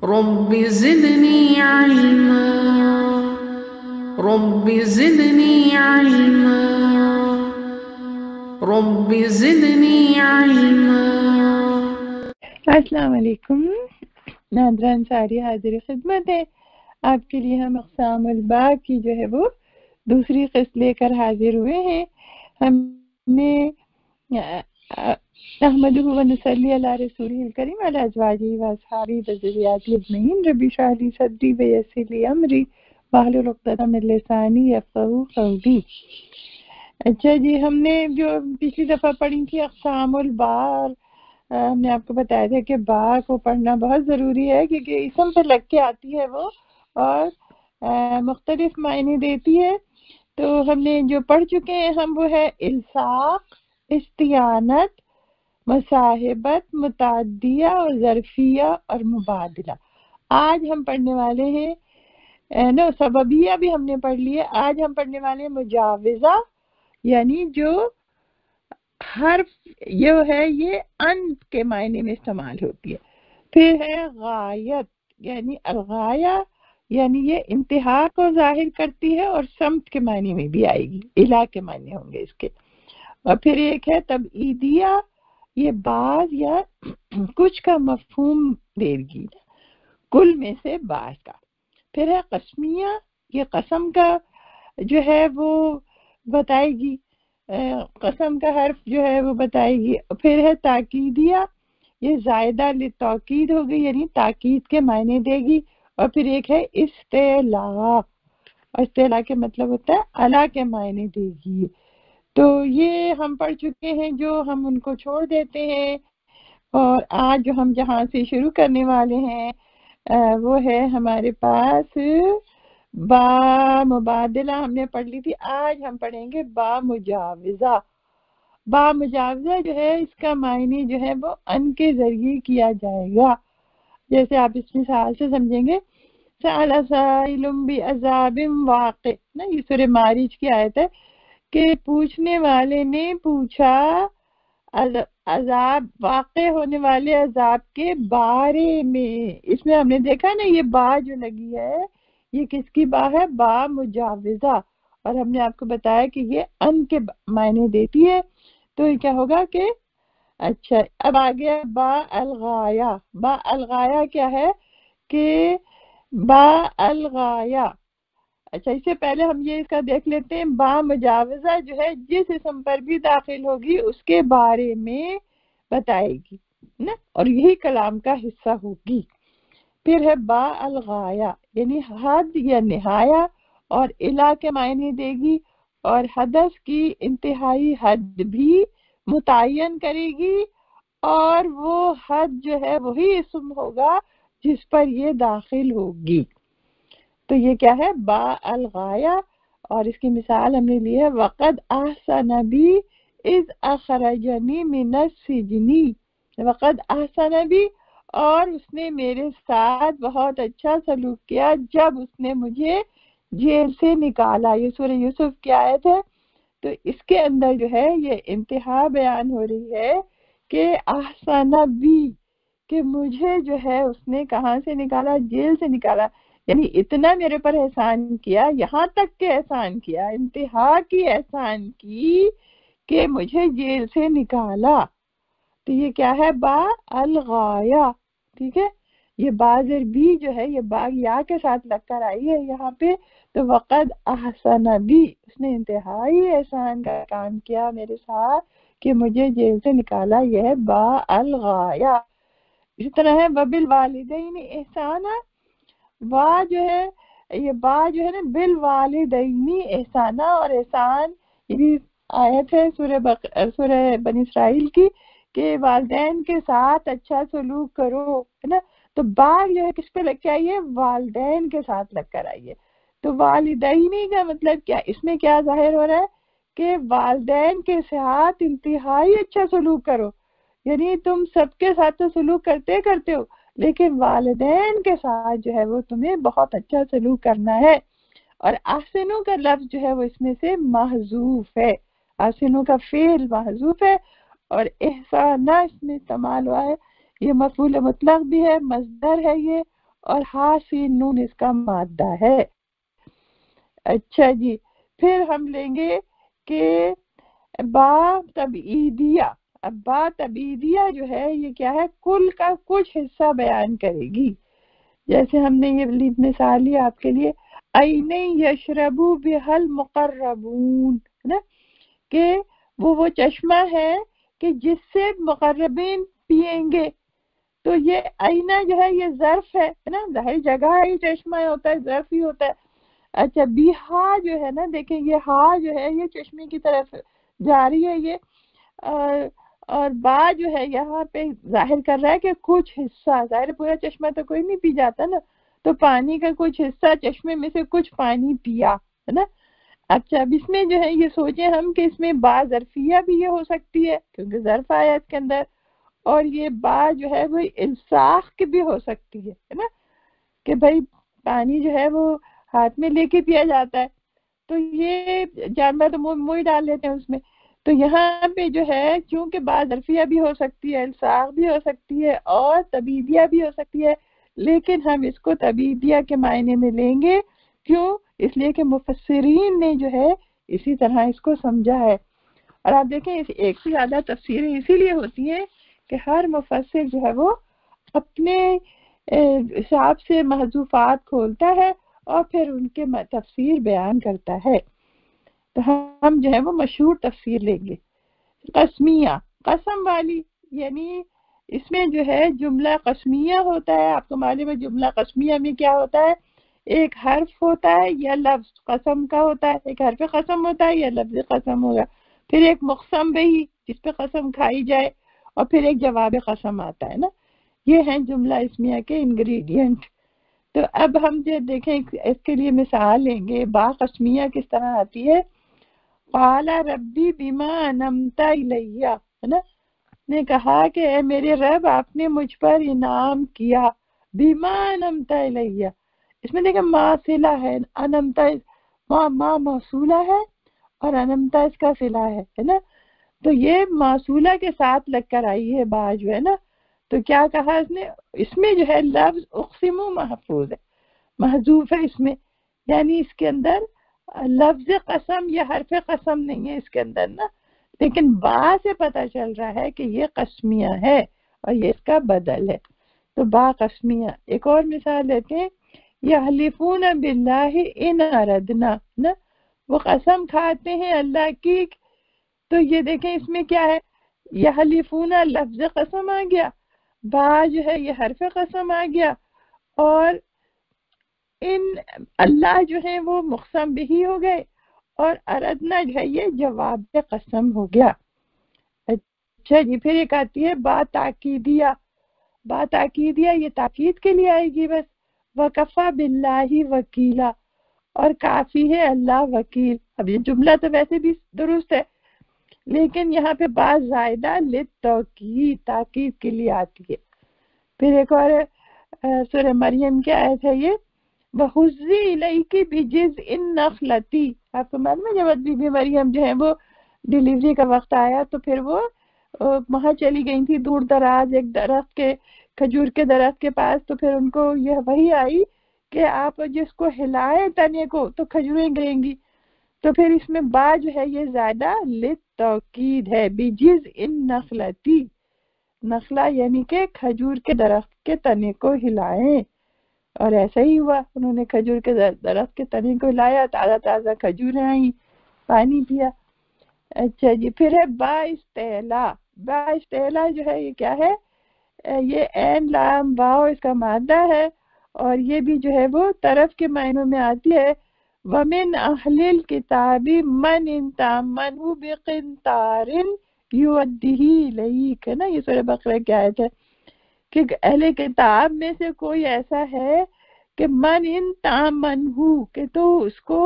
رب زدني علما رب زدني علما رب زدني علما. السلام علیکم نادرہ انصاری حاضر خدمت ہے. آپ کے لیے ہم اقسام الباء کی جو ہے وہ دوسری قسط لے کر حاضر ہوئے ہیں. ہم نے احمد و نصلی علی رسول الکریم علی ازواجہ و اصحابہ و ذریاتہ اجمعین. رب اشرح لی صدری ویسر لی امری واحلل عقدۃ من لسانی یفقہوا قولی. اچھا جی، ہم نے جو پچھلی دفعہ پڑھی تھی اقسام الباء، ہم نے آپ کو بتایا تھا کہ با کو پڑھنا بہت ضروری ہے کیونکہ اسم پہ لگ کے آتی ہے وہ اور مختلف معنی دیتی ہے. تو ہم نے جو پڑھ چکے ہیں ہم وہ ہے الصاق، استعانت، مصاحبت، متعدیہ اور ظرفیہ اور مبادلہ. آج ہم پڑھنے والے ہیں سببیہ بھی ہم نے پڑھ لی ہے. آج ہم پڑھنے والے ہیں مجاوزہ، یعنی جو حرف یہ ان کے معنی میں استعمال ہوتی ہے. پھر ہے غایت، یعنی الغایہ، یعنی یہ انتہا کو ظاہر کرتی ہے اور سمت کے معنی میں بھی آئے گی، الہ کے معنی ہوں گے اس کے. اور پھر ایک ہے تبعیدیہ، یہ بعض یا کچھ کا مفہوم دے گی، کل میں سے بعض کا. پھر ہے قسمیہ، یہ قسم کا جو ہے وہ بتائے گی، قسم کا حرف جو ہے وہ بتائے گی. پھر ہے تاکیدیہ، یہ زائدہ للتاکید ہو گئی، یعنی تاکید کے معنی دے گی. اور پھر ایک ہے استعلاء، استعلاء کے مطلب ہوتا ہے اعلیٰ کے معنی دے گی. تو یہ ہم پڑھ چکے ہیں جو ہم ان کو چھوڑ دیتے ہیں. اور آج جو ہم جہاں سے شروع کرنے والے ہیں وہ ہے ہمارے پاس با مبادلہ ہم نے پڑھ لی تھی. آج ہم پڑھیں گے با مجاوزہ. با مجاوزہ جو ہے اس کا معنی جو ہے وہ ان کے ذریعے کیا جائے گا. جیسے آپ اس مثال سے سمجھیں گے، سأل سائل بعذاب واقع، نا یہ سورہ معارج کی آیت ہے کہ پوچھنے والے نے پوچھا عذاب، واقع ہونے والے عذاب کے بارے میں. اس میں ہم نے دیکھا نا یہ با جو لگی ہے یہ کس کی با ہے؟ با مجاوزہ. اور ہم نے آپ کو بتایا کہ یہ ان کے معنی دیتی ہے. تو یہ کیا ہوگا کہ اچھا اب آگے با الغایہ. با الغایہ کیا ہے کہ با الغایہ، اچھا اس سے پہلے ہم یہ اس کا دیکھ لیتے ہیں. با مجاوزہ جو ہے جس اسم پر بھی داخل ہوگی اس کے بارے میں بتائے گی نا، اور یہی کلام کا حصہ ہوگی. پھر ہے با الغایہ، یعنی حد یا نہایہ اور الہ کے معنی دے گی، اور حدث کی انتہائی حد بھی متعین کرے گی، اور وہ حد جو ہے وہی اسم ہوگا جس پر یہ داخل ہوگی. تو یہ کیا ہے؟ با الغایہ. اور اس کی مثال ہم نے لی ہے وقد احسن بی اذ اخرجنی من السجن. وقد احسن بی، اور اس نے میرے ساتھ بہت اچھا سلوک کیا جب اس نے مجھے جیل سے نکالا. یہ سورہ یوسف کی آیت ہے. تو اس کے اندر جو ہے یہ انتہا بیان ہو رہی ہے کہ احسن بی، کہ مجھے جو ہے اس نے کہاں سے نکالا؟ جیل سے نکالا. یعنی اتنا میرے پر احسان کیا، یہاں تک کہ احسان کیا، انتہا کی احسان کی کہ مجھے جیل سے نکالا. تو یہ کیا ہے؟ با الغایہ. ٹھیک ہے، یہ بازر بھی جو ہے یہ با یا کے ساتھ لگ کر آئی ہے یہاں پہ. تو وقد احسن بی، اس نے انتہائی احسان کا کام کیا میرے ساتھ کہ مجھے جیل سے نکالا. یہ ہے با الغایہ. اسی طرح ہے وبالوالدین احسانا. وا جو ہے یہ با جو ہے نا بالوالدین احسانا، اور احسان یہ بھی آیت ہے سورہ بنی اسرائیل کی کہ والدین کے ساتھ اچھا سلوک کرو، ہے نا. تو با جو ہے کس پہ لگ کے آئیے؟ والدین کے ساتھ لگ کر آئیے. تو والدینی کا مطلب کیا؟ اس میں کیا ظاہر ہو رہا ہے کہ والدین کے ساتھ انتہائی اچھا سلوک کرو. یعنی تم سب کے ساتھ تو سلوک کرتے ہو، لیکن والدین کے ساتھ جو ہے وہ تمہیں بہت اچھا سلوک کرنا ہے. اور احسنو کا لفظ جو ہے وہ اس میں سے محذوف ہے. احسنو کا فعل محذوف ہے، اور احسانہ اس میں استعمال ہوا ہے. یہ مفعول مطلق بھی ہے، مصدر ہے یہ، اور ہا سین نون اس کا مادہ ہے. اچھا جی، پھر ہم لیں گے کہ با تبعیدیہ. اب با تبعیدیہ جو ہے یہ کیا ہے؟ کل کا کچھ حصہ بیان کرے گی. جیسے ہم نے یہ مثال لی آپ کے لیے، عین یشرب بها المقربون، ہے نا، کہ وہ چشمہ ہے کہ جس سے مقربین پیئیں گے. تو یہ آئینہ جو ہے یہ ظرف ہے نا، ظاہر جگہ ہے، یہ چشمہ ہوتا ہے، ظرف ہی ہوتا ہے. اچھا بیہا جو ہے نا، دیکھیں یہ ہا جو ہے یہ چشمے کی طرف جاری ہے یہ، اور با جو ہے یہاں پہ ظاہر کر رہا ہے کہ کچھ حصہ، ظاہر پورا چشمہ تو کوئی نہیں پی جاتا نا، تو پانی کا کچھ حصہ، چشمے میں سے کچھ پانی پیا، ہے نا. اچھا اب اس میں جو ہے یہ سوچیں ہم کہ اس میں با ظرفیہ بھی یہ ہو سکتی ہے کیونکہ ظرف آیا اس کے اندر، اور یہ با جو ہے وہ الساق کی بھی ہو سکتی ہے نا، کہ بھائی پانی جو ہے وہ ہاتھ میں لے کے پیا جاتا ہے، تو یہ جانور تو منہ ڈال لیتے ہیں اس میں. تو یہاں پہ جو ہے چونکہ با ظرفیہ بھی ہو سکتی ہے، الساق بھی ہو سکتی ہے، اور تبعیدیہ بھی ہو سکتی ہے، لیکن ہم اس کو تبعیدیہ کے معنی میں لیں گے. کیوں؟ اس لیے کہ مفسرین نے جو ہے اسی طرح اس کو سمجھا ہے. اور آپ دیکھیں ایک سے زیادہ تفسیریں اسی لیے ہوتی ہیں کہ ہر مفسر جو ہے وہ اپنے حساب سے محذوفات کھولتا ہے اور پھر ان کے تفسیر بیان کرتا ہے. تو ہم جو ہے وہ مشہور تفسیر لیں گے. قسمیہ، قسم والی، یعنی اس میں جو ہے جملہ قسمیہ ہوتا ہے. آپ کو معلوم ہے جملہ قسمیہ میں کیا ہوتا ہے؟ ایک حرف ہوتا ہے یا لفظ قسم کا ہوتا ہے، ایک حرف قسم ہوتا ہے یا لفظ قسم ہوگا، پھر ایک مقسم بہی جس پہ قسم کھائی جائے، اور پھر ایک جواب قسم آتا ہے نا. یہ ہیں جملہ اسمیہ کے انگریڈینٹ. تو اب ہم جو دیکھیں اس کے لیے مثال لیں گے. با قسمیہ کس طرح آتی ہے؟ قال ربی بما انعمت الی، ہے نا، نے کہا کہ اے میرے رب آپ نے مجھ پر انعام کیا. بما انعمت الی، اس میں دیکھیں ما صلہ ہے، انعمت ما موصولہ ہے اور انعمت اس کا صلہ ہے نا. تو یہ موصولہ کے ساتھ لگ کر آئی ہے با جو ہے نا. تو کیا کہا اس نے؟ اس میں جو ہے لفظ اقسم محفوظ ہے، محذوف ہے اس میں، یعنی اس کے اندر لفظ قسم یا حرف قسم نہیں ہے اس کے اندر نا، لیکن با سے پتہ چل رہا ہے کہ یہ قسمیہ ہے اور یہ اس کا بدل ہے. تو با قسمیہ. ایک اور مثال لیتے ہیں، یحلفون باللہ ان اردنا نا، وہ قسم کھاتے ہیں اللہ کی. تو یہ دیکھیں اس میں کیا ہے؟ یحلفون لفظ قسم آ گیا، با جو ہے یہ حرف قسم آ گیا، اور ان اللہ جو ہے وہ مقسم بھی ہو گئے، اور اردنا جو ہے یہ جواب قسم ہو گیا. اچھا جی، پھر ایک آتی ہے با تاکیدیہ. با تاکیدیہ یہ تاکید کے لیے آئے گی بس. وکفا باللہ وکیلا، اور کافی ہے اللہ وکیل. اب یہ جملہ تو ویسے بھی درست ہے، لیکن یہاں پہ با زائدہ للتوکید، تاکید کے لیے آتی ہے. پھر ایک اور سورہ مریم کی آیت ہے یہ، وَحُزِّ إِلَيْكِ بِجِذْعِ النَّخْلَةِ. آپ کو معلوم ہے جب بی بی مریم جو ہے وہ ڈیلیوری کا وقت آیا تو پھر وہ وہاں چلی گئی تھی دور دراز ایک درخت کے، کھجور کے درخت کے پاس. تو پھر ان کو یہ وحی آئی کہ آپ جس کو ہلائے تنے کو تو کھجوریں گریں گی. تو پھر اس میں با جو ہے یہ زیادہ للتوکید ہے. بِجِذْعِ النَّخْلَةِ، نخلا یعنی کہ کھجور کے درخت کے تنے کو ہلائیں، اور ایسا ہی ہوا، انہوں نے کھجور کے درخت کے تنے کو ہلایا، تازہ تازہ کھجوریں آئیں، پانی پیا. اچھا جی، پھر ہے با استعلا. با استعلا جو ہے یہ کیا ہے؟ یہ عین لام واو اس کا مادہ ہے، اور یہ بھی جو ہے وہ طرف کے معنوں میں آتی ہے. وَمِنْ أَهْلِ الْكِتَابِ مَنْ إِنْ تَأْمَنْهُ بِقِنْطَارٍ یؤدیہ الیک، ہے نا. یہ سورہ بقرہ کی آیت ہے کہ اہل کتاب میں سے کوئی ایسا ہے کہ من ان تامنہ، کہ تو اس کو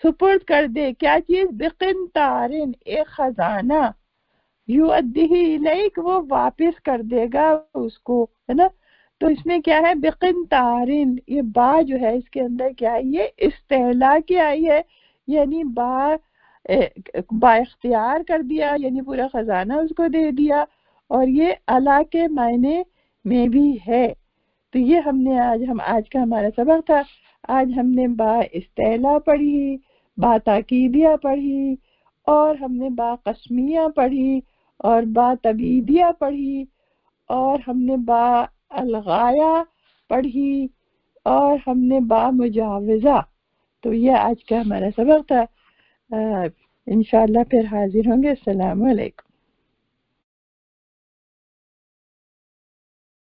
سپرد کر دے کیا چیز؟ بقنطارن، ایک خزانہ، یؤدیہ الیک، وہ واپس کر دے گا اس کو، ہے نا. تو اس میں کیا ہے؟ بقنطارن. یہ با جو ہے اس کے اندر کیا ہے؟ یہ استعلا کی آئی ہے، یعنی با اختیار کر دیا، یعنی پورا خزانہ اس کو دے دیا. اور یہ اللہ کے معنی میں بھی ہے. تو یہ آج کا ہمارا سبق تھا. آج ہم نے با استعلا پڑھی، با تاکیدیہ پڑھی، اور ہم نے با قسمیہ پڑھی، اور با تبعیدیہ پڑھی، اور ہم نے با الغایہ پڑھی، اور ہم نے با مجاوزہ. تو یہ آج کا ہمارا سبق تھا. انشاءاللہ پھر حاضر ہوں گے. السلام علیکم.